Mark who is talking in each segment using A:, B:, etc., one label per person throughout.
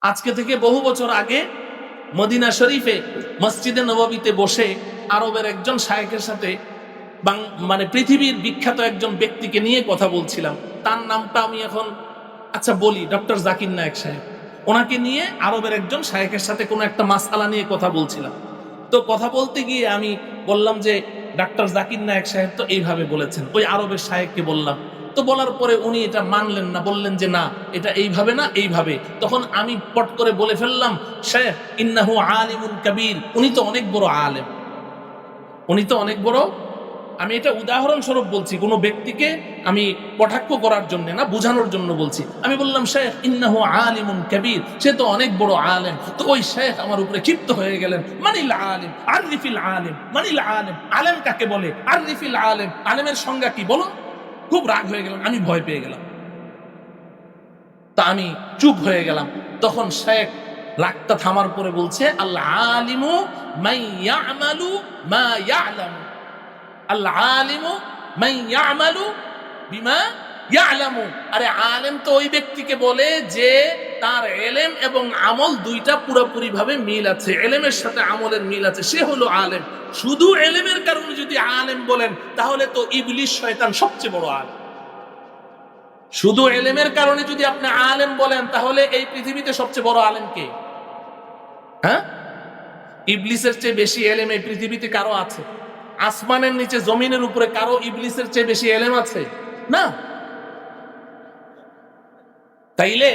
A: আজকে থেকে বহু বছর আগে মদিনা শরীফে মসজিদে নববীতে বসে আরবের একজন শায়েখের সাথে মানে পৃথিবীর বিখ্যাত একজন ব্যক্তিকে নিয়ে কথা বলছিলাম। তার নামটা আমি এখন বলি, ডক্টর জাকির নায়েক সাহেব। ওনাকে নিয়ে আরবের একজন শায়েখের সাথে কোনো একটা মাসআলা নিয়ে কথা বলছিলাম। তো কথা বলতে গিয়ে আমি বললাম যে ডাক্তার জাকির নায়েক সাহেব তো এইভাবে বলেছেন। ওই আরবের শায়েখকে বললাম, তো বলার পরে উনি এটা মানলেন না, বললেন যে না, এটা এইভাবে না, এইভাবে। তখন আমি পট করে বলে ফেললাম, শেখ ইন্নাহু আলিমুন কবির, উনি তো অনেক বড় আলেম, উনি তো অনেক বড়। আমি এটা উদাহরণস্বরূপ বলছি, কোনো ব্যক্তিকে আমি কটাক্ষ করার জন্য না, বোঝানোর জন্য বলছি। আমি বললাম শেখ ইন্নাহু আলিমুন কবির, সে তো অনেক বড় আলেম। তো ওই শেখ আমার উপরে ক্ষিপ্ত হয়ে গেলেন, মানিল আলিম আরিফিল আলিম, মানিল আলিম, আলেম কাকে বলে, আরিফিল আলিম, আলেমের সংজ্ঞা কি বলো। খুব রাগ হয়ে গেলাম, আমি ভয় পেয়ে গেলাম। তা আমি চুপ হয়ে গেলাম। তখন শেখ রাগটা থামার পরে বলছে, আল আলিমু মান ইয়ামালু মা ইয়ালামু, আল আলিমু মান ইয়ামালু বিমা ইয়ালামু। আরে আলেম তো ওই ব্যক্তিকে বলে যে তার ইলম এবং আমল দুইটা পুরোপুরি ভাবে মিল আছে, ইলমের সাথে আমলের মিল আছে, সে হলো আলেম। শুধু ইলমের কারণে যদি আলেম বলেন, তাহলে তো ইবলিস শয়তান সবচেয়ে বড় আলেম। শুধু ইলমের কারণে যদি আপনি আলেম বলেন, তাহলে এই পৃথিবীতে সবচেয়ে বড় আলেম কে? হ্যাঁ, ইবলিসের চেয়ে বেশি ইলম এই পৃথিবীতে কারো আছে? আসমানের নিচে জমিনের উপরে কারো ইবলিসের চেয়ে বেশি ইলম আছে? না। তাইলে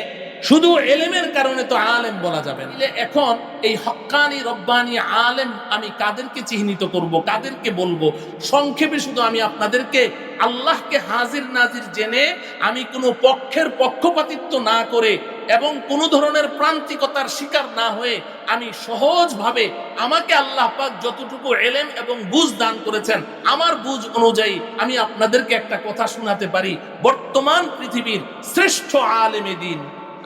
A: শুধু ইলমের কারণে তো আলেম বলা যাবে না। এখন এই হক্কানি রব্বানি আলেম আমি কাদেরকে চিহ্নিত করব, কাদেরকে বলবো? সংক্ষেপে শুধু আমি আপনাদেরকে আল্লাহকে হাজির নাজির জেনে, আমি কোনো পক্ষের পক্ষপাতিত্ব না করে এবং কোনো ধরনের প্রান্তিকতার শিকার না হয়ে, আমি সহজভাবে আমাকে আল্লাহ পাক যতটুকু ইলম এবং বুঝ দান করেছেন, আমার বুঝ অনুযায়ী আমি আপনাদেরকে একটা কথা শোনাতে পারি। বর্তমান পৃথিবীর শ্রেষ্ঠ আলেমে দ্বীন,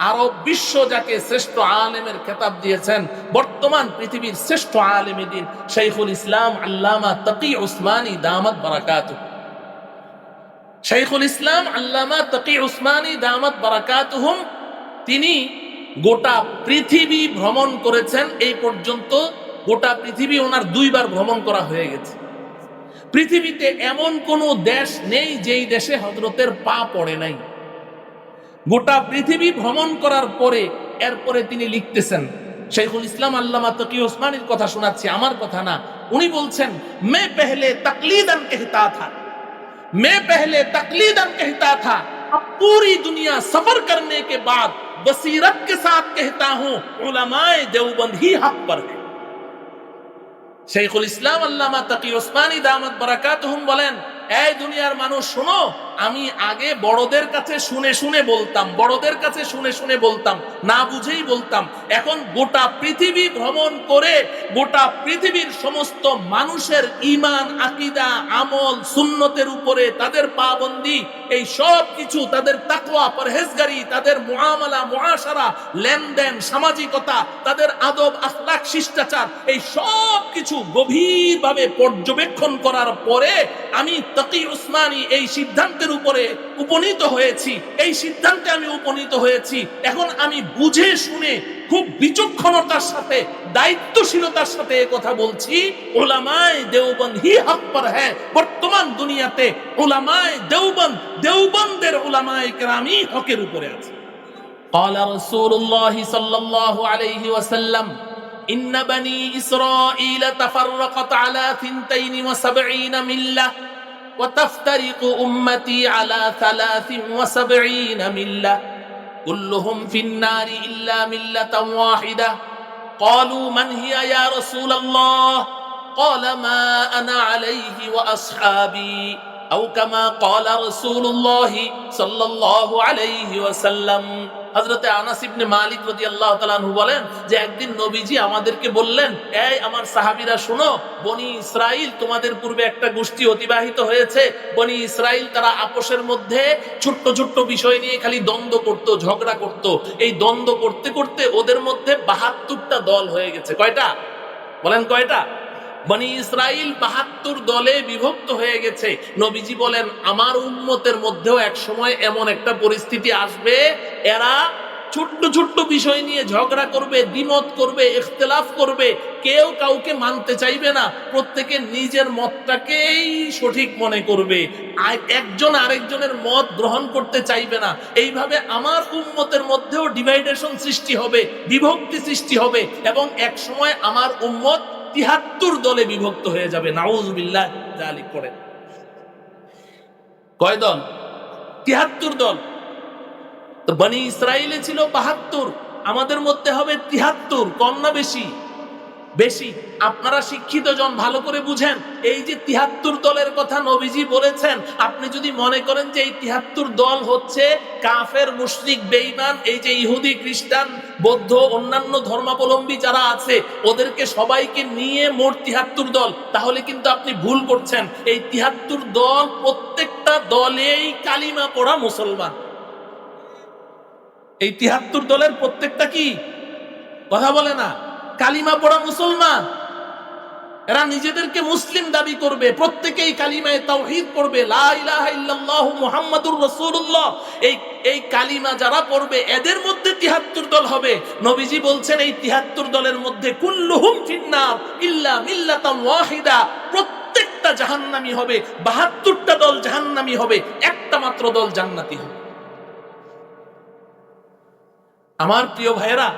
A: আরব বিশ্ব যাকে শ্রেষ্ঠ আলেমের খেতাব দিয়েছেন, বর্তমান পৃথিবীর শ্রেষ্ঠ আলেমে দ্বীন শাইখুল ইসলাম আল্লামা তাকি উসমানী দামাত বারাকাতুহু। শাইখুল ইসলাম আল্লামা তাকি উসমানী দামাত বারাকাতুহুম, তিনি গোটা পৃথিবী ভ্রমণ করেছেন। এই পর্যন্ত গোটা পৃথিবী ওনার 2 বার ভ্রমণ করা হয়ে গেছে। পৃথিবীতে এমন কোন দেশ নেই যেই দেশে হযরতের পা পড়ে নাই। গোটা পৃথিবী ভ্রমণ করার পরে এরপরে তিনি লিখতেছেন, শাইখুল ইসলাম আল্লামা তাকি উসমানীর কথা শোনাচ্ছি, আমার কথা না। উনি বলছেন, मैं पहले तकलीदन कहता था, मैं पहले तकलीदन कहता था, अब पूरी दुनिया सफर करने के बाद बसीरत के साथ कहता हूं, उलमाए देवबंद ही हक पर है। শাইখুল ইসলাম আল্লামা তাকি উসমানী দামাত বারাকাতুহুম বলেন, এই দুনিয়ার মানুষ শোনো, আমি আগে বড়দের কাছে শুনে শুনে বলতাম, বড়দের কাছে শুনে শুনে বলতাম, না বুঝেই বলতাম। এখন গোটা পৃথিবী ভ্রমণ করে গোটা পৃথিবীর সমস্ত মানুষের ঈমান, আকীদা, আমল, সুন্নতের উপরে তাদের পাবন্দি, এই সব কিছু, তাদের তাকওয়া, পরহেজগারি, তাদের মুআমালা, মুআশারা, লেনদেন, সামাজিকতা, তাদের আদব, আখলাক, শিষ্টাচার, এই সব কিছু গভীরভাবে পর্যবেক্ষণ করার পরে আমি তাকি উসমানী এই সিদ্ধান্তের উপরে উপনীত হয়েছি, এই সিদ্ধান্তে আমি উপনীত হয়েছি। এখন আমি বুঝে শুনে খুব বিচক্ষণতার সাথে, দায়িত্বশীলতার সাথে এই কথা বলছি, উলামায়ে দেওবন্দ হি হক পর হ্যায়। বর্তমান দুনিয়াতে উলামায়ে দেওবন্দ, দেওবন্দের উলামায়ে কেরামই হকের উপরে আছে। قال رسول الله صلى الله عليه وسلم إن بني إسرائيل تفرقت على 72 ملة وتفترق أمتي على 73 ملة كلهم في النار إلا ملة واحدة قالوا من هي يا رسول الله قال ما أنا عليه وأصحابي أو كما قال رسول الله صلى الله عليه وسلم। হযরতে আনাস ইবনে মালিক রাদিয়াল্লাহু তাআলা আনহু বলেন যে একদিন নবীজি আমাদেরকে বললেন, এই আমার সাহাবীরা শোনো, বনি ইসরাইল তোমাদের পূর্বে একটা গোষ্ঠী অতিবাহিত হয়েছে। বনি ইসরাইল তারা আপোষের মধ্যে ছোট্ট ছোট্ট বিষয় নিয়ে খালি দ্বন্দ্ব করত, ঝগড়া করত। এই দ্বন্দ্ব করতে করতে ওদের মধ্যে 72টা দল হয়ে গেছে। কয়টা বলেন, কয়টা? বনি ইসরাইল 72 দলে বিভক্ত হয়ে গেছে। নবীজি বলেন, আমার উম্মতের মধ্যেও এক সময় এমন একটা পরিস্থিতি আসবে, এরা ছোট্ট ছোট্ট বিষয় নিয়ে ঝগড়া করবে, দ্বিমত করবে, ইখতিলাফ করবে, কেউ কাউকে মানতে চাইবে না, প্রত্যেকে নিজের মতটাকেই সঠিক মনে করবে, একজন আরেকজনের মত গ্রহণ করতে চাইবে না। এইভাবে আমার উম্মতের মধ্যেও ডিভাইডেশন সৃষ্টি হবে, বিভক্তি সৃষ্টি হবে, এবং এক সময় আমার উম্মত ৭৩ দলে বিভক্ত হয়ে যাবে। নাউযুবিল্লাহ যালিক করে। কয় দল? ৭৩ দল। তো বনি ইসরাইলে ছিল ৭২, আমাদের মধ্যে হবে ৭৩। কম না বেশি? বেশি। আপনারা শিক্ষিত জন, ভালো করে বুঝেন, এই যে ৭৩ দলের কথা নবীজি বলেছেন, আপনি যদি মনে করেন যে এই ৭৩ দল হচ্ছে কাফের, মুশরিক, বেঈমান, এই যে ইহুদি, খ্রিস্টান, বৌদ্ধ, অন্যান্য ধর্মাবলম্বী যারা আছে, ওদেরকে সবাইকে নিয়ে মোট ৭৩ দল, তাহলে কিন্তু আপনি ভুল করছেন। এই ৭৩ দল প্রত্যেকটা দলেই কালিমা পড়া মুসলমান। এই ৭৩ দলের প্রত্যেকটা কি? কথা বলে না, কালিমা পড়া মুসলমান। এরা নিজেদেরকে মুসলিম দাবি করবে, প্রত্যেকেই কালিমায়ে তাওহীদ পড়বে, লা ইলাহা ইল্লাল্লাহু মুহাম্মাদুর রাসূলুল্লাহ। এই কালিমা যারা পড়বে এদের মধ্যে ৭৩ দল হবে। নবীজি বলছেন এই ৭৩ দলের মধ্যে কুল্লুহুম ফিন্নার ইল্লা মিল্লাতান ওয়াহিদা, প্রত্যেকটা জাহান্নামী হবে। ৭২টা দল জাহান্নামী হবে, একটা মাত্র দল জান্নাতি হবে। আমার প্রিয় ভাইয়েরা,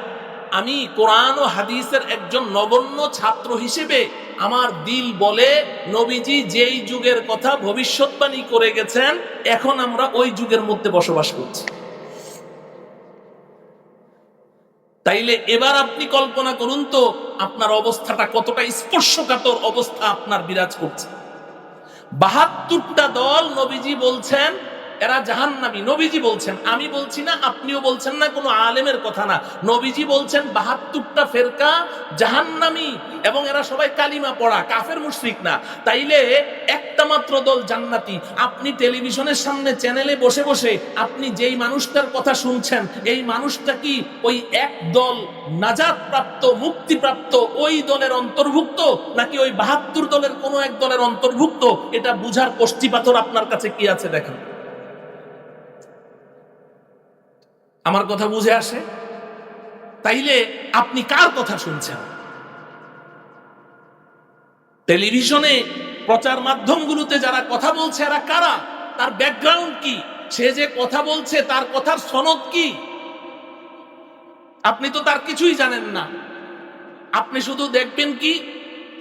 A: আমি কোরআন ও হাদিসের একজন নগণ্য ছাত্র হিসেবে আমার দিল বলে, নবীজি যেই যুগের কথা ভবিষ্যৎবাণী করে গেছেন, এখন আমরা ওই যুগের মধ্যে বসবাস করছি। তাইলে এবার আপনি কল্পনা করুন তো, আপনার অবস্থাটা কতটা স্পর্শকাতর অবস্থা আপনার বিরাজ করছে। ৭২টা দল নবীজি বলছেন এরা জাহান্নামী। নবীজি বলছেন, আমি বলছি না, আপনিও বলছেন না, কোনো আলেমের কথা না। নবীজি বলছেন ৭২টা ফেরকা জাহান্নামী, এবং এরা সবাই কালিমা পড়া, কাফের মুশরিক না। তাইলে একটা মাত্র দল জান্নাতি। আপনি টেলিভিশনের সামনে চ্যানেলে বসে বসে আপনি যেই মানুষটার কথা শুনছেন, এই মানুষটা কি ওই এক দল নাজাত প্রাপ্ত, মুক্তিপ্রাপ্ত ওই দলের অন্তর্ভুক্ত, নাকি ওই ৭২ দলের কোনো এক দলের অন্তর্ভুক্ত? এটা বুঝার কষ্টি পাথর আপনার কাছে কি আছে দেখেন। আমার কথা বুঝে আসে? তাইলে আপনি কার কথা শুনছেন? টেলিভিশনে, প্রচার মাধ্যমগুলোতে যারা কথা বলছে এরা কারা? তার ব্যাকগ্রাউন্ড কি? সে যে কথা বলছে তার কথার সনদ কি? আপনি তো তার কিছুই জানেন না। আপনি শুধু দেখবেন কি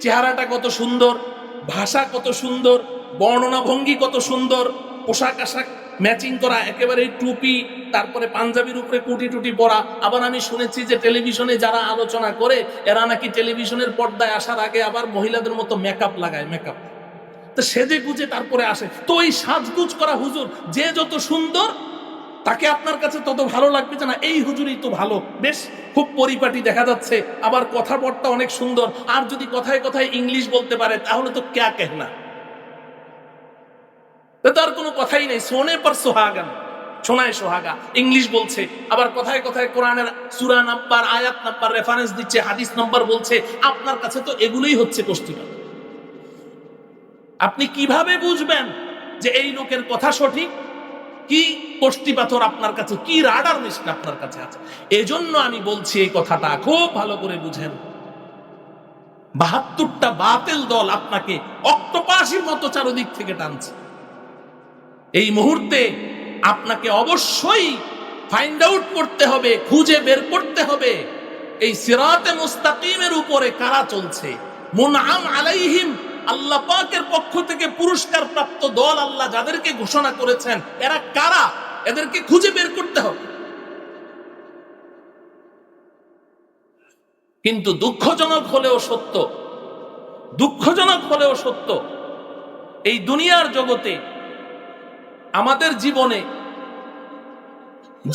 A: চেহারাটা কত সুন্দর, ভাষা কত সুন্দর, বর্ণনা ভঙ্গি কত সুন্দর, পোশাক আশাক ম্যাচিং করা, একেবারে টুপি, তারপরে পাঞ্জাবির উপরে কুটি টুটি পরা। আবার আমি শুনেছি যে টেলিভিশনে যারা আলোচনা করে এরা নাকি টেলিভিশনের পর্দায় আসার আগে আবার মহিলাদের মতো মেকআপ লাগায়, মেকআপ তো সেজে গুজে তারপরে আসে। তো এই সাজগুজ করা হুজুর যে যত সুন্দর, তাকে আপনার কাছে তত ভালো লাগবে যে না এই হুজুরই তো ভালো, বেশ খুব পরিপাটি দেখা যাচ্ছে, আবার কথাবার্তা অনেক সুন্দর, আর যদি কথায় কথায় ইংলিশ বলতে পারে তাহলে তো ক্যা কেহনা, তার কোনো কথাই নেই। সোনে পর সোহাগান, সোনায় সোহাগা, ইংলিশ বলছে, আবার কথায় কথায় কোরআনের সূরা নাম্বার, আয়াত নাম্বার রেফারেন্স দিচ্ছে, হাদিস নাম্বার বলছে। আপনার কাছে তো এগুলোই হচ্ছে কষ্টিপাত। আপনি কিভাবে বুঝবেন যে এই লোকের কথা সঠিক? কি কষ্টি পাথর আপনার কাছে, কি রাডার মেশিন আপনার কাছে আছে? এজন্য আমি বলছি এই কথাটা খুব ভালো করে বুঝেন। ৭২টা বাতিল দল আপনাকে অক্টোপাসের মতো চারদিক থেকে টানছে। এই মুহূর্তে আপনাকে অবশ্যই ফাইন্ড আউট করতে হবে, খুঁজে বের করতে হবে এই সিরাতে মুস্তাকিমের উপরে কারা চলছে। মুনআম আলাইহিম, আল্লাহ পাকের পক্ষ থেকে পুরস্কার প্রাপ্ত দল আল্লাহ যাদেরকে ঘোষণা করেছেন, এরা কারা? এদেরকে খুঁজে বের করতে হবে। কিন্তু দুঃখজনক হলেও সত্য, দুঃখজনক হলেও সত্য, এই দুনিয়ার জগতে আমাদের জীবনে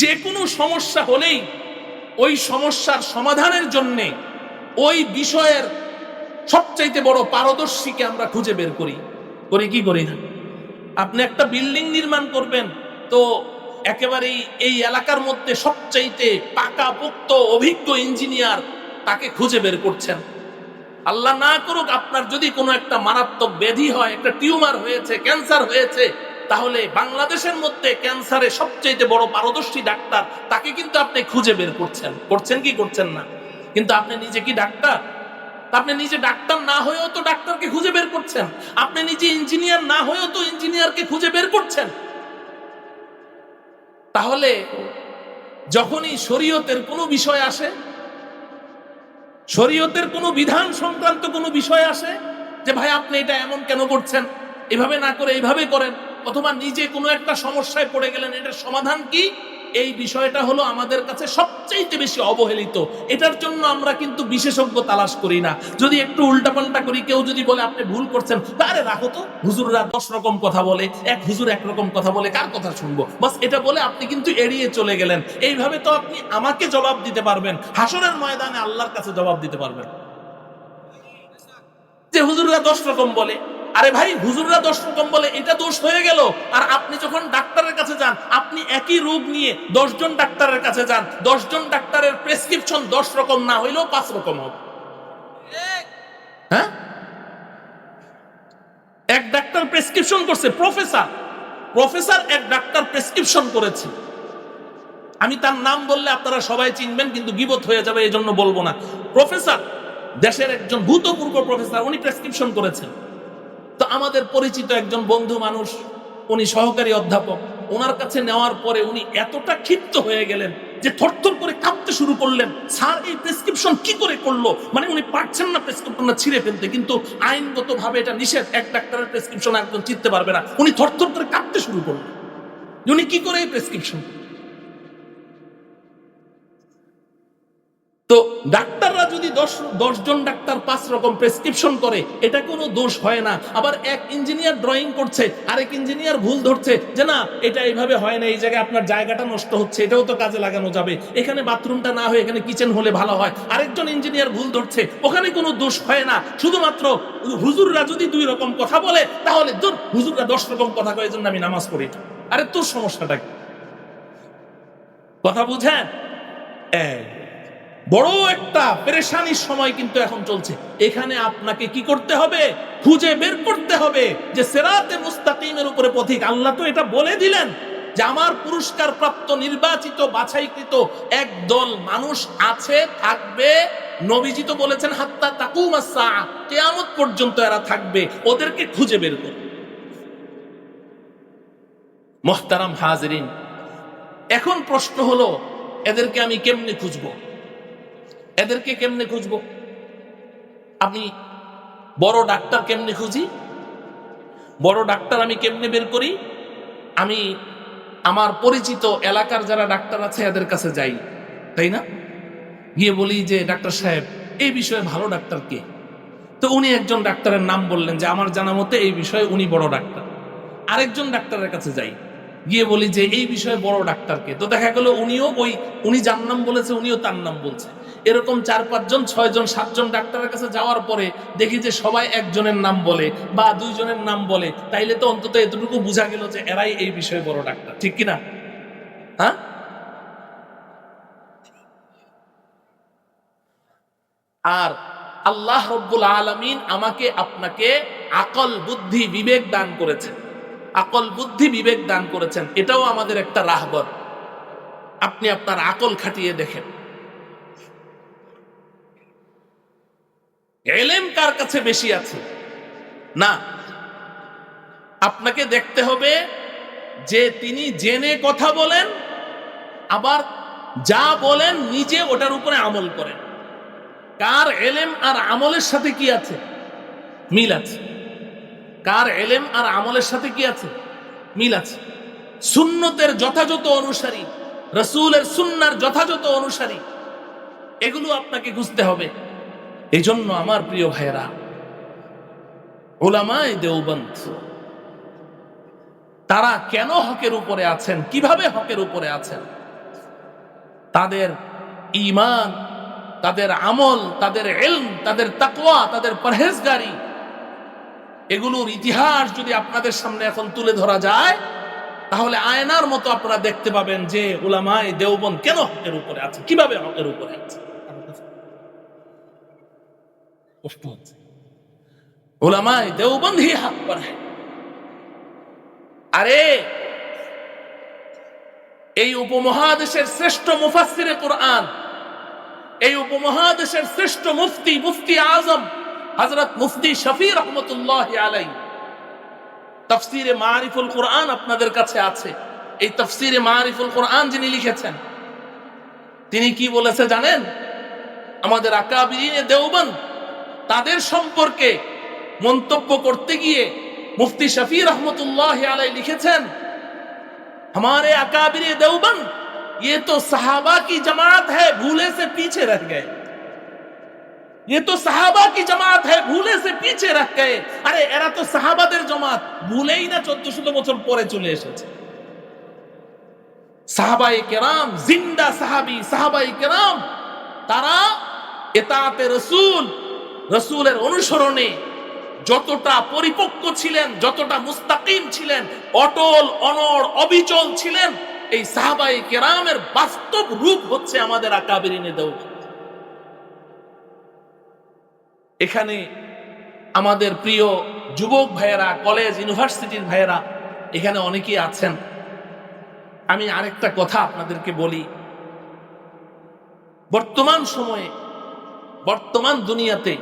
A: যে কোনো সমস্যা হলেই ওই সমস্যার সমাধানের জন্য ওই বিষয়ের সবচাইতে বড় পারদর্শীকে আমরা খুঁজে বের করি। কি করি না? আপনি একটা বিল্ডিং নির্মাণ করবেন, তো একেবারেই এই এলাকার মধ্যে সবচাইতে পাকাপোক্ত অভিজ্ঞ ইঞ্জিনিয়ার, তাকে খুঁজে বের করছেন। আল্লাহ না করুক আপনার যদি কোনো একটা মারাত্মক ব্যাধি হয়, একটা টিউমার হয়েছে, ক্যান্সার হয়েছে, তাহলে বাংলাদেশের মধ্যে ক্যান্সারে সবচেয়ে বড় পারদর্শী ডাক্তার, তাকে কিন্তু আপনি খুঁজে বের করছেন কি করছেন না? কিন্তু আপনি নিজে কি ডাক্তার? আপনি নিজে ডাক্তার না হয়েও তো ডাক্তারকে খুঁজে বের করছেন। আপনি নিজে ইঞ্জিনিয়ার না হয়েও তো ইঞ্জিনিয়ারকে খুঁজে বের করছেন। তাহলে যখনই শরীয়তের কোনো বিষয় আসে, শরীয়তের কোনো বিধান সংক্রান্ত কোনো বিষয় আসে, যে ভাই আপনি এটা এমন কেন করছেন, এভাবে না করে এইভাবে করেন, অথবা নিজে কোনো একটা সমস্যায় পড়ে গেলেন, এটার সমাধান কি, এই বিষয়টা হলো আমাদের কাছে সবচেয়ে বেশি অবহেলিত। এটার জন্য আমরা কিন্তু বিশেষজ্ঞ তালাশ করি না। যদি একটু উল্টাপাল্টা করি, কেউ যদি বলে আপনি ভুল করছেন, তারে রাখো তো, হুজুররা 10 রকম কথা বলে, এক হুজুর এক রকম কথা বলে, কার কথা শুনবো, বাস এটা বলে আপনি কিন্তু এড়িয়ে চলে গেলেন। এইভাবে তো আপনি আমাকে জবাব দিতে পারবেন, হাসরের ময়দানে আল্লাহর কাছে জবাব দিতে পারবেন যে হুজুররা 10 রকম বলে। আরে ভাই, হুজুররা 10 রকম বলে এটা দোষ হয়ে গেল। আর আপনি যখন ডাক্তারের কাছে যান, আপনি একই রোগ নিয়ে 10 জন ডাক্তারের কাছে যান, 10 জন ডাক্তারের প্রেসক্রিপশন 10 রকম না হইলেও 5 রকম হবে। হ্যাঁ, এক ডাক্তার প্রেসক্রিপশন করছে, প্রফেসর এক ডাক্তার প্রেসক্রিপশন করেছে, আমি তার নাম বললে আপনারা সবাই চিনবেন, কিন্তু গীবত হয়ে যাবে, এই জন্য বলবো না। প্রফেসর, দেশের একজন ভূতপূর্ব প্রফেসর, উনি প্রেসক্রিপশন করেছেন। তো আমাদের পরিচিত একজন বন্ধু মানুষ, উনি সহকারী অধ্যাপক, ওনার কাছে নেওয়ার পরে উনি এতটা ক্ষিপ্ত হয়ে গেলেন যে থরথর করে কাঁপতে শুরু করলেন, স্যার এই প্রেসক্রিপশন কি করে করলো, মানে উনি পারছেন না প্রেসক্রিপশনটা ছিঁড়ে ফেলতে, কিন্তু আইনগতভাবে এটা নিষেধ, এক ডাক্তারের প্রেসক্রিপশন একজন চিনতে পারবে না। উনি থরথর করে কাঁপতে শুরু করলেন, উনি কি করে এই প্রেসক্রিপশন। তো ডাক্তাররা যদি 10 জন ডাক্তার 5 রকম প্রেসক্রিপশন করে, এটা কোনো দোষ হয় না। আবার এক ইঞ্জিনিয়ার ড্রয়িং করছে, আরেক ইঞ্জিনিয়ার ভুল ধরছে যে না এটা এইভাবে হয় না, এই জায়গায় আপনার জায়গাটা নষ্ট হচ্ছে, এটাও তো কাজে লাগানো যাবে, এখানে বাথরুমটা না হয়ে এখানে কিচেন হলে ভালো হয়। আরেকজন ইঞ্জিনিয়ার ভুল ধরছে, ওখানে কোনো দোষ হয় না। শুধুমাত্র হুজুররা যদি 2 রকম কথা বলে, তাহলে দূর, হুজুররা 10 রকম কথা কয়, এজন্য আমি নামাজ পড়ি। আরে তোর সমস্যাটা কি? কথা বুঝেন? বড় একটা পেরেশানির সময় কিন্তু এখন চলছে। এখানে আপনাকে কি করতে হবে? খুঁজে বের করতে হবে যে সিরাতে মুস্তাকিমের উপরে পথিক। আল্লাহ তো এটা বলে দিলেন যে আমার পুরস্কার প্রাপ্ত নির্বাচিত বাছাইকৃত একদল মানুষ আছে, থাকবে। নবীজি তো বলেছেন হাত্তা তাকুমাস সাআ, কিয়ামত পর্যন্ত এরা থাকবে, ওদেরকে খুঁজে বের করুন। মুহতারাম হাজিরিন, এখন প্রশ্ন হলো এদেরকে আমি কেমনে খুঁজবো? এদেরকে কেমনে খুঁজবো? আমি বড় ডাক্তার কেমনে খুঁজি? বড় ডাক্তার আমি কেমনে বের করি? আমি আমার পরিচিত এলাকার যারা ডাক্তার আছে এদের কাছে যাই, তাই না? গিয়ে বলি যে ডাক্তার সাহেব এই বিষয়ে ভালো ডাক্তার কে? তো উনি একজন ডাক্তারের নাম বললেন যে আমার জানা মতে এই বিষয়ে উনি বড় ডাক্তার। আরেকজন ডাক্তারের কাছে যাই, গিয়ে বলি যে এই বিষয়ে বড় ডাক্তারকে। তো দেখা গেল উনি যার নাম বলেছে উনিও তার নাম বলছে। এরকম 4-5 জন 6 জন 7 জন ডাক্তারের কাছে যাওয়ার পরে দেখি যে সবাই একজনের নাম বলে বা 2 জনের নাম বলে, তাইলে তো অন্তত এতটুকু বোঝা গেল যে এরাই এই বিষয়ে বড় ডাক্তার, ঠিক কিনা? হ্যাঁ, আর আল্লাহ রব্বুল আলামিন আমাকে আপনাকে আকল বুদ্ধি বিবেক দান করেছেন, আকল বুদ্ধি বিবেক দান করেছেন, এটাও আমাদের একটা রাহবর। আপনি আপনার আকল খাটিয়ে দেখেন, ইলম কার কাছে বেশি আছে? না, আপনাকে দেখতে হবে যে তিনি জেনে কথা বলেন, আবার যা বলেন নিজে ওটার উপরে আমল করেন। কার ইলম আর আমলের সাথে কি আছে? মিল আছে। কার ইলম আর আমলের সাথে কি আছে? মিল আছে। সুন্নতের যথাযথ অনুসারী, রাসূলের সুন্নাহর যথাযথ অনুসারী, এগুলো আপনাকে খুঁজতে হবে। এই জন্য আমার প্রিয় ভাইয়েরা, উলামায়ে দেওবন্দ তারা কেন হকের উপরে আছেন, কিভাবে হকের উপরে আছেন, তাদের ঈমান, তাদের আমল, তাদের ইলম, তাদের তাকওয়া, তাদের পরহেজগারি, এগুলোর ইতিহাস যদি আপনাদের সামনে এখন তুলে ধরা যায়, তাহলে আয়নার মতো আপনারা দেখতে পাবেন যে উলামায়ে দেওবন্দ কেন হকের উপরে আছে, কিভাবে হকের উপরে আছে। কষ্ট হচ্ছে, উলামায়ে দেওবন্দ হি হক पर है। আরে এই উপমহাদেশের শ্রেষ্ঠ মুফাসসিরে কোরআন, এই উপমহাদেশের শ্রেষ্ঠ মুফতি আজম হযরত মুফতি শফি রহমতুল্লাহি আলাইহি তাফসীরে মারিফুল কোরআন আপনাদের কাছে আছে। এই তাফসীরে মারিফুল কোরআন যিনি লিখেছেন, তিনি কি বলেছে জানেন? আমাদের আকাবিরিনে দেওবন্দ তাদের সম্পর্কে মন্তব্য করতে গিয়ে মুফতি শফি রহমতুল্লাহি আলাইহি লিখেছেন, हमारे अकाबिर देवबंद ये तो सहाबा की जमात है, भूले से पीछे रह गए। ये तो सहाबा की जमात है, भूले से पीछे रह गए। अरे एरा तो साहाबाদের জমাত, ভুলেই না 1400 বছর পরে চলে এসেছে। সাহাবায়ে কেরাম, জিন্দা সাহাবী সাহাবায়ে কেরাম, তারা ইতাআতে রাসূল, রাসূলের অনুসরণে যতটা পরিপক্ক ছিলেন, যতটা মুস্তাকিম ছিলেন, অটল অনড় অবিচল ছিলেন, এই সাহাবায়ে কেরামের বাস্তব রূপ হচ্ছে আমাদের আকাবিরিনে দেওবন্দ। এখানে আমাদের প্রিয় যুবক ভাইয়েরা, কলেজ ইউনিভার্সিটির ভাইয়েরা এখানে অনেকেই আছেন। আমি আরেকটা কথা আপনাদেরকে বলি, বর্তমান সময়ে, বর্তমান দুনিয়াতে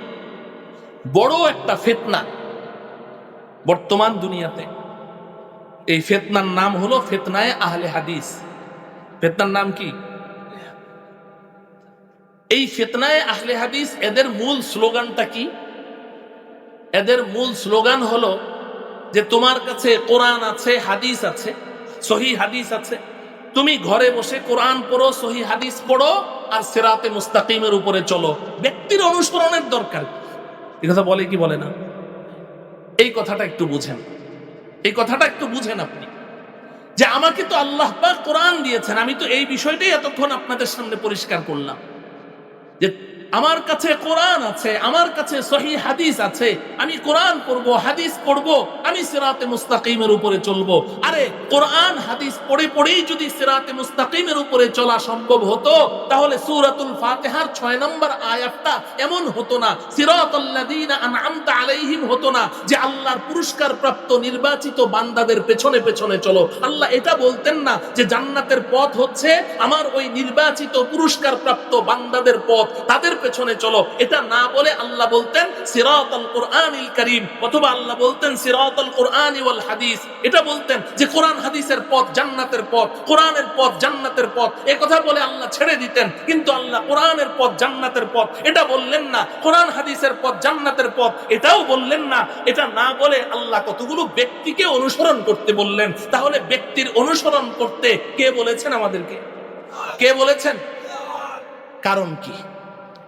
A: বড় একটা ফিতনা, বর্তমান দুনিয়াতে এই ফিতনার নাম হলো ফিতনায়ে আহলে হাদিস। ফিতনার নাম কি? এই ফিতনায়ে আহলে হাদিস, এদের মূল স্লোগানটা কি? এদের মূল স্লোগান হলো যে তোমার কাছে কোরআন আছে, হাদিস আছে, সহিহ হাদিস আছে, তুমি ঘরে বসে কোরআন পড়ো, সহিহ হাদিস পড়ো, আর সিরাতে মুস্তাকিমের উপরে চলো, ব্যক্তির অনুসরণের দরকার। এই কথা বলে কি বলে না? এই কথাটা একটু বুঝেন, এই কথাটা একটু বুঝেন আপনি, যে আমাকে তো আল্লাহ পাক কোরআন দিয়েছেন, আমি তো এই বিষয়টাই এতক্ষণ আপনাদের সামনে পরিষ্কার করলাম যে আমার কাছে কোরআন আছে, আমার কাছে সহিহ হাদিস আছে, আমি কোরআন পড়বো, হাদিস পড়বো, আমি সিরাতে মুস্তাকিমের উপরে চলবো। আরে কোরআন হাদিস পড়ে পড়েই যদি সিরাতে মুস্তাকিমের উপরে চলা সম্ভব হতো, তাহলে সূরাতুল ফাতিহার 6 নম্বর আয়াতটা এমন হতো না, সিরাতাল্লাযীনা আনআমতা আলাইহিম হতো না, যে আল্লাহর পুরস্কার প্রাপ্ত নির্বাচিত বান্দাদের পেছনে পেছনে চলো। আল্লাহ এটা বলতেন না যে জান্নাতের পথ হচ্ছে আমার ওই নির্বাচিত পুরস্কার প্রাপ্ত বান্দাদের পথ, তাদের পেছনে চলো। এটা না বলে আল্লাহ বলতেন সিরাতাল কুরআনিল কারীম, অথবা আল্লাহ বলতেন সিরাতাল কুরআনি ওয়াল হাদিস। এটা বলতেন যে কোরআন হাদিসের পথ জান্নাতের পথ, কোরআনের পথ জান্নাতের পথ, এই কথা বলে আল্লাহ ছেড়ে দিতেন। কিন্তু আল্লাহ কোরআনের পথ জান্নাতের পথ এটা বললেন না, কোরআন হাদিসের পথ জান্নাতের পথ এটাও বললেন না। এটা না বলে আল্লাহ কতগুলো ব্যক্তিকে অনুসরণ করতে বললেন। তাহলে ব্যক্তির অনুসরণ করতে কে বলেছেন আমাদেরকে? কে বলেছেন? কারণ কি?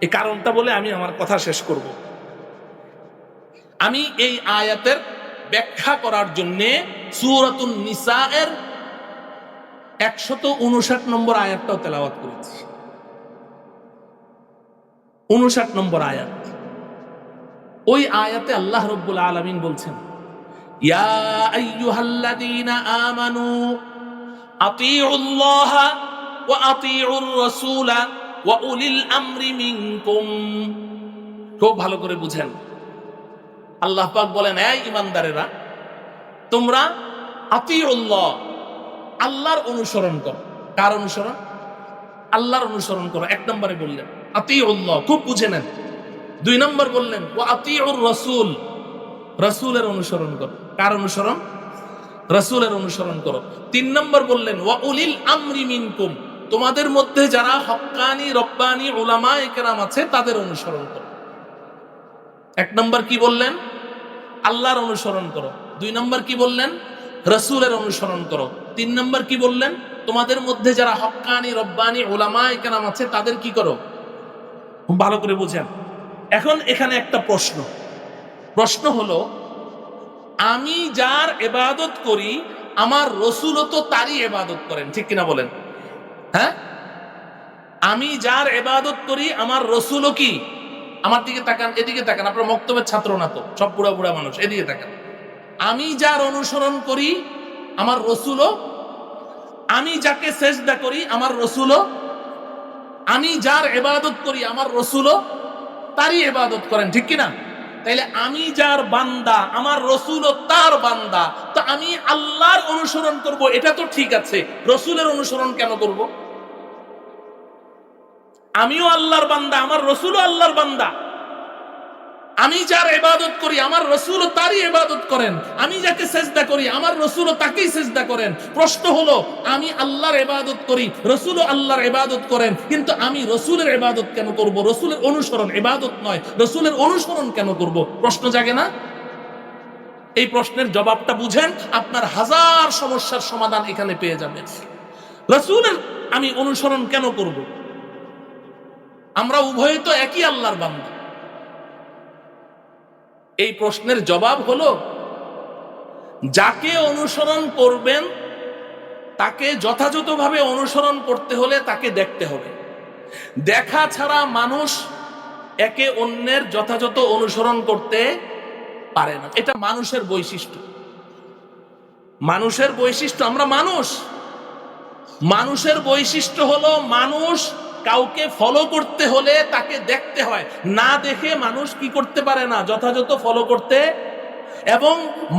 A: এই কারণটা বলে আমি আমার কথা শেষ করব। আমি এই আয়াতের ব্যাখ্যা করার জন্য সূরাতুন নিসা এর 159 নম্বর আয়াতটাও তেলাওয়াত করেছি। 59 নম্বর আয়াত, ওই আয়াতে আল্লাহ রাব্বুল আলামিন বলছেন, ইয়া আইয়ুহাল্লাযীনা আমানু আতিউল্লাহা ওয়া আতিউর রাসূলা ওয়া উলিল আমরি মিনকুম। খুব ভালো করে বুঝেন, আল্লাহ পাক বলেন, এই ঈমানদারেরা, তোমরা আতিউল্লাহ, আল্লাহর অনুসরণ করো। কার অনুসরণ? আল্লাহর অনুসরণ করো। 1 নম্বরে বললেন আতিউল্লাহ, খুব বুঝে নেন। 2 নম্বর বললেন ওয়া আতিউর রাসূল, রাসূলের অনুসরণ করো। কার অনুসরণ? রাসূলের অনুসরণ করো। 3 নম্বর বললেন ওয়া উলিল আমরি মিনকুম, তোমাদের মধ্যে যারা হক্কানি রব্বানি উলামায়ে কেরাম আছে তাদের অনুসরণ করো। 1 নম্বর কি বললেন? আল্লাহর অনুসরণ করো। 2 নম্বর কি বললেন? রাসূলের অনুসরণ করো। 3 নম্বর কি বললেন? তোমাদের মধ্যে যারা হক্কানি রব্বানি উলামায়ে কেরাম আছে তাদের কি করো? খুব ভালো করে বুঝেন। এখন এখানে একটা প্রশ্ন হলো, আমি যার ইবাদত করি আমার রাসূলও তো তারই ইবাদত করেন, ঠিক কিনা বলেন? হ্যাঁ, আমি যার ইবাদত করি আমার রাসূলও কি? আমার দিকে তাকান, এদিকে তাকান, আপনারা মক্তবের ছাত্র না তো, সব বুড়া বুড়া মানুষ, এদিকে তাকান। আমি যার অনুসরণ করি আমার রাসূলও, আমি যাকে সেজদা করি আমার রাসূলও, আমি যার ইবাদত করি আমার রাসূলও তারই ইবাদত করেন, ঠিক কিনা? তাইলে আমি যার বান্দা আমার রাসূলও আল্লাহর বান্দা, তো আমি আল্লাহর অনুসরণ করব, এটা তো ঠিক আছে, রসুলের অনুসরণ কেন করব? আমিও আল্লাহর বান্দা, আমার রসুলও আল্লাহর বান্দা। আমি যার ইবাদত করি আমার রসুলও তারই ইবাদত করেন, আমি যাকে সেজদা করি আমার রসুলও তাকেই সেজদা করেন। প্রশ্ন হলো, আমি আল্লাহর ইবাদত করি, রসুলও আল্লাহর ইবাদত করেন, কিন্তু আমি রসুলের ইবাদত কেন করব? রসুলের অনুসরণ ইবাদত নয়, রসুলের অনুসরণ কেন করব? প্রশ্ন জাগে না? এই প্রশ্নের জবাবটা বুঝেন, আপনার হাজার সমস্যার সমাধান এখানে পেয়ে যাবেন। রসুলের আমি অনুসরণ কেন করব? আমরা উভয়ে তো একই আল্লাহর বান্দা। এই প্রশ্নের জবাব হলো, যাকে অনুসরণ করবেন তাকে যথাযথভাবে অনুসরণ করতে হলে তাকে দেখতে হবে। দেখা ছাড়া মানুষ একে অন্যের যথাযথ অনুসরণ করতে পারে না। এটা মানুষের বৈশিষ্ট্য। মানুষের বৈশিষ্ট্য, আমরা মানুষ, মানুষের বৈশিষ্ট্য হলো মানুষ কাউকে ফলো করতে হলে তাকে দেখতে হয়, না দেখে মানুষ কি করতে পারে না? যথাযথ ফলো করতে। এবং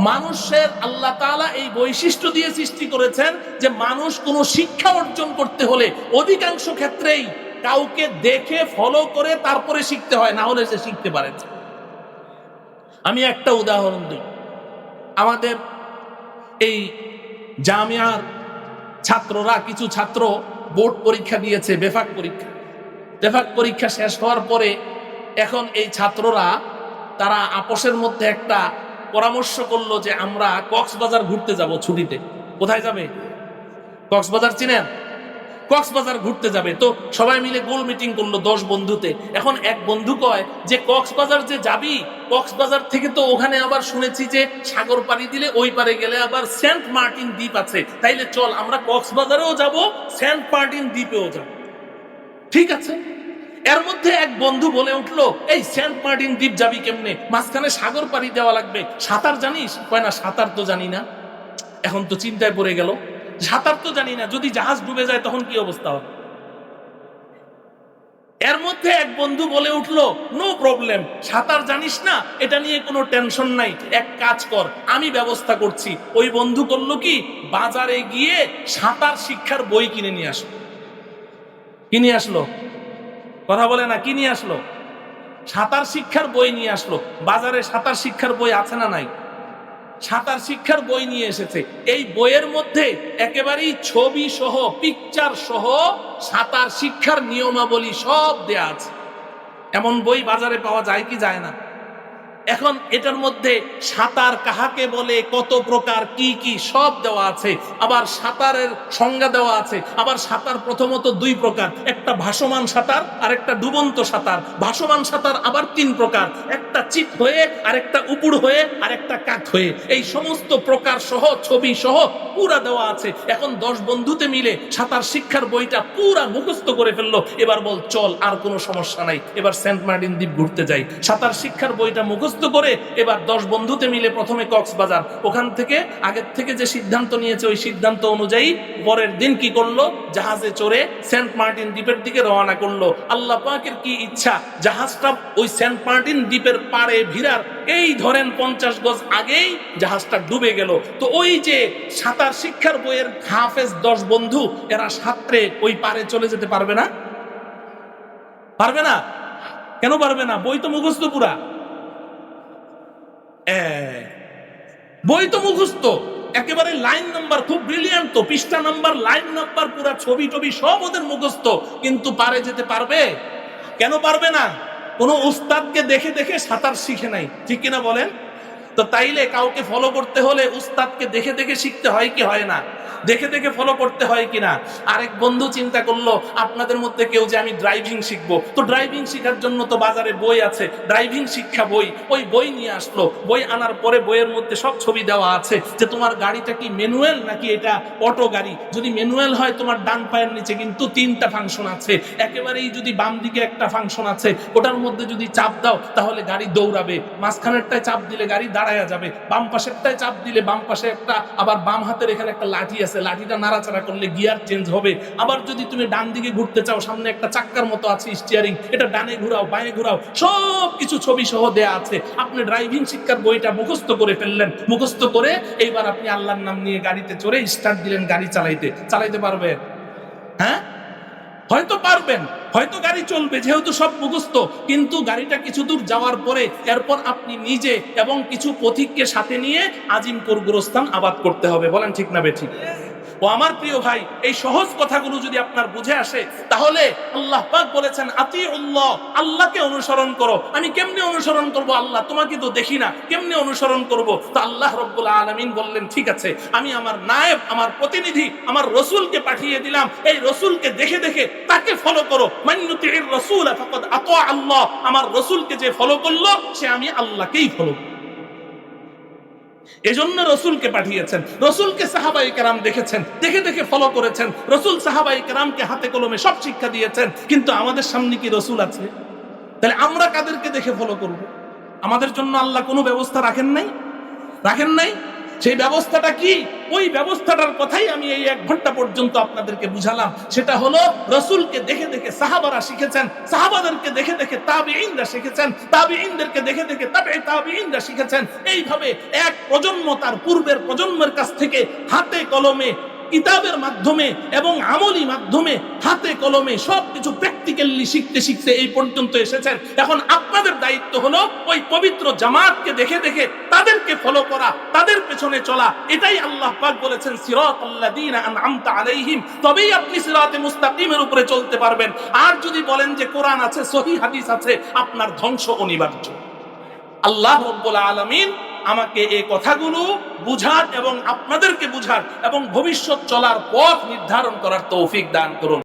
A: মানুষের আল্লাহ তাআলা এই বৈশিষ্ট্য দিয়ে সৃষ্টি করেছেন যে মানুষ কোনো শিক্ষা অর্জন করতে হলে অধিকাংশ ক্ষেত্রেই কাউকে দেখে ফলো করে তারপরে শিখতে হয়, না হলে সে শিখতে পারে না। আমি একটা উদাহরণ দিই। আমাদের এই জামিয়ার ছাত্ররা, কিছু ছাত্র বোর্ড পরীক্ষা দিয়েছে, বেফাক পরীক্ষা। বেফাক পরীক্ষা শেষ হওয়ার পরে এখন এই ছাত্ররা তারা আপোষের মধ্যে একটা পরামর্শ করলো যে আমরা কক্সবাজার ঘুরতে যাব ছুটিতে। কোথায় যাবে? কক্সবাজার চিনেন? কক্সবাজার ঘুরতে যাবে। তো সবাই মিলে গোল মিটিং করলো 10 বন্ধুতে। এখন এক বন্ধু কয় যে কক্সবাজার যে যাবি, কক্সবাজার থেকে তো ওখানে আবার শুনেছি যে সাগর পাড়ি দিলে ওই পারে গেলে আবার সেন্ট মার্টিন দ্বীপ আছে, তাইলে চল আমরা কক্সবাজারেও যাব, সেন্ট মার্টিন দ্বীপেও যাব। ঠিক আছে। এর মধ্যে এক বন্ধু বলে উঠলো, এই সেন্ট মার্টিন দ্বীপ যাবি কেমনে? মাঝখানে সাগর পাড়ি দেওয়া লাগবে, সাঁতার জানিস? কয় না, সাঁতার তো জানি না। এখন তো চিন্তায় পড়ে গেল, সাঁতার তো জানি না, যদি জাহাজ ডুবে যায় তখন কি অবস্থা হবে? এর মধ্যে এক বন্ধু বলে উঠলো, নো প্রবলেম, সাঁতার জানিস না, এটা নিয়ে কোনো টেনশন নাই, এক কাজ কর, আমি ব্যবস্থা করছি। ওই বন্ধু করলো কি, বাজারে গিয়ে সাঁতার শিক্ষার বই কিনে নিয়ে আসলো। কি নিয়ে আসলো? কথা বলে না, কি নিয়ে আসলো? সাঁতার শিক্ষার বই নিয়ে আসলো। বাজারে সাঁতার শিক্ষার বই আছে না নাই? সাঁতার শিক্ষার বই নিয়ে এসেছে। এই বইয়ের মধ্যে একেবারেই ছবি সহ, পিকচার সহ সাঁতার শিক্ষার নিয়মাবলী সব দেয়া আছে। এমন বই বাজারে পাওয়া যায় কি যায় না? এখন এটার মধ্যে সাঁতার কাহাকে বলে, কত প্রকার, কি কি সব দেওয়া আছে। আবার সাঁতারের সংজ্ঞা দেওয়া আছে। আবার সাঁতার প্রথমত 2 প্রকার, একটা ভাসমান সাঁতার আর একটা ডুবন্ত সাঁতার। ভাসমান সাঁতার আবার 3 প্রকার, একটা চিত হয়ে, আর একটা উপুড় হয়ে, আর একটা কাক হয়ে। এই সমস্ত প্রকার সহ ছবি সহ পুরা দেওয়া আছে। এখন 10 বন্ধুতে মিলে সাঁতার শিক্ষার বইটা পুরা মুখস্থ করে ফেললো। এবার বল চল, আর কোনো সমস্যা নাই, এবার সেন্ট মার্টিন দ্বীপ ঘুরতে যাই। সাঁতার শিক্ষার বইটা মুখস্থ করে এবার 10 বন্ধুতে মিলে প্রথমে কক্সবাজার, ওখান থেকে আগের থেকে যে সিদ্ধান্ত নিয়েছে ওই সিদ্ধান্ত অনুযায়ী পরের দিন কি করলো, জাহাজে চড়ে সেন্ট মার্টিন দ্বীপের দিকে রওনা করলো। আল্লাহ পাকের কি ইচ্ছা, জাহাজটা ওই সেন্ট মার্টিন দ্বীপের পাড়ে ভিড়ার এই ধরেন 50 গজ আগেই জাহাজটা ডুবে গেল। তো ওই যে সাঁতার শিক্ষার বইয়ের হাফেজ 10 বন্ধু, এরা সাঁতরে ওই পাড়ে চলে যেতে পারবে না? পারবে না? কেন পারবে না? বই তো মুখস্থ পুরা, বই তো মুখস্থ, একেবারে লাইন নাম্বার খুব ব্রিলিয়ান্ট, তো পৃষ্ঠা নাম্বার, লাইন নাম্বার, পুরা ছবি টবি সব ওদের মুখস্থ, কিন্তু পারে যেতে পারবে? কেন পারবে না? কোন উস্তাদকে দেখে দেখে সাঁতার শিখে নাই, ঠিক কিনা বলেন? তো তাইলে কাউকে ফলো করতে হলে উস্তাদকে দেখে দেখে শিখতে হয় কি হয় না? দেখে দেখে ফলো করতে হয় কিনা? আরেক বন্ধু চিন্তা করলো, আপনাদের মধ্যে কেউ যে আমি ড্রাইভিং শিখবো, তো ড্রাইভিং শেখার জন্য তো বাজারে বই আছে, ড্রাইভিং শিক্ষা বই, ওই বই নিয়ে আসলো। বই আনার পরে বইয়ের মধ্যে সব ছবি দেওয়া আছে যে তোমার গাড়িটা কি ম্যানুয়াল নাকি এটা অটো গাড়ি। যদি ম্যানুয়াল হয় তোমার ডান পায়ের নিচে কিন্তু 3টা ফাংশন আছে, একেবারেই যদি বাম দিকে একটা ফাংশন আছে, ওটার মধ্যে যদি চাপ দাও তাহলে গাড়ি দৌড়াবে, মাঝখানেরটায় চাপ দিলে গাড়ি দাঁড়াবে, দাঁড়ায়া যাবে, বাম পাশেরটায় চাপ দিলে বাম পাশে একটা, আবার বাম হাতের এখানে একটা লাঠি আছে, লাঠিটা নাড়াচাড়া করলে গিয়ার চেঞ্জ হবে। আবার যদি তুমি ডান দিকে ঘুরতে চাও, সামনে একটা চাক্কার মতো আছে স্টিয়ারিং, এটা ডানে ঘুরাও বাঁয়ে ঘুরাও, সব কিছু ছবি সহ দেয়া আছে। আপনি ড্রাইভিং শিক্ষার বইটা মুখস্থ করে ফেললেন, মুখস্থ করে এইবার আপনি আল্লাহর নাম নিয়ে গাড়িতে চড়ে স্টার্ট দিলেন গাড়ি চালাইতে পারবেন? হ্যাঁ, হয়তো পারবেন, হয়তো গাড়ি চলবে, যেহেতু সব মুখস্থ। কিন্তু গাড়িটা কিছু দূর যাওয়ার পরে এরপর আপনি নিজে এবং কিছু পথিককে সাথে নিয়ে আজিমপুর গোরস্থান আবাদ করতে হবে। বলেন ঠিক না বেঠিক? ও আমার প্রিয় ভাই, এই সহজ কথাগুলো যদি আপনার বুঝে আসে, তাহলে আল্লাহ পাক বলেছেন আতিউল্লাহ, আল্লাহকে অনুসরণ করো। আমি কেমনে অনুসরণ করব আল্লাহ? তোমাকে তো দেখি না, কেমনে অনুসরণ করব? তো আল্লাহ রাব্বুল আলামিন বললেন, ঠিক আছে, আমি আমার নায়েব, আমার প্রতিনিধি, আমার রাসূলকে পাঠিয়ে দিলাম। এই রাসূলকে দেখে দেখে তাকে ফলো করো। মান ইউতির রাসূল ফাকাদ আতা আল্লাহ, আমার রাসূলকে যে ফলো করলো সে আমি আল্লাহকেই ফলো করব। এজন্য রসুলকে পাঠিয়েছেন। রসুলকে সাহাবায়ে কেরাম দেখেছেন, দেখে দেখে ফলো করেছেন। রসুল সাহাবায়ে কেরামকে হাতে কলমে সব শিক্ষা দিয়েছেন। কিন্তু আমাদের সামনে কি রসুল আছে? তাহলে আমরা কাদেরকে দেখে ফলো করব? আমাদের জন্য আল্লাহ কোনো ব্যবস্থা রাখেন নাই? সেই ব্যবস্থাটা কি? ওই ব্যবস্থাটার কথাই আমি এই 1 ঘন্টা পর্যন্ত আপনাদেরকে বুঝালাম। সেটা হলো রসুলকে দেখে দেখে সাহাবারা শিখেছেন, সাহাবাদেরকে দেখে দেখে তাবিঈনরা শিখেছেন, তাবিঈনদেরকে দেখে দেখে তাবিঈনরা শিখেছেন। এইভাবে এক প্রজন্ম তার পূর্বের প্রজন্মের কাছ থেকে হাতে কলমে, কিতাবের মাধ্যমে এবং আমলি মাধ্যমে, হাতে কলমে সবকিছু প্র্যাকটিক্যালি শিখতে শিখতে এই পর্যন্ত এসেছেন। এখন আপনাদের দায়িত্ব হলো ওই পবিত্র জামাতকে দেখে দেখে তাদেরকে ফলো করা, তাদের পেছনে চলা। এটাই আল্লাহ পাক বলেছেন সিরাতাল্লাযীনা আনআমতা আলাইহিম, তবেই আপনি সিরাতে মুস্তাকিমের উপরে চলতে পারবেন। আর যদি বলেন যে কোরআন আছে, সহিহ হাদিস আছে, আপনার ধ্বংস অনিবার্য। আল্লাহ রাব্বুল আলামিন আমাকে এই কথাগুলো বুঝার এবং আপনাদেরকে বুঝার এবং ভবিষ্যৎ চলার পথ নির্ধারণ করার তৌফিক দান করুন।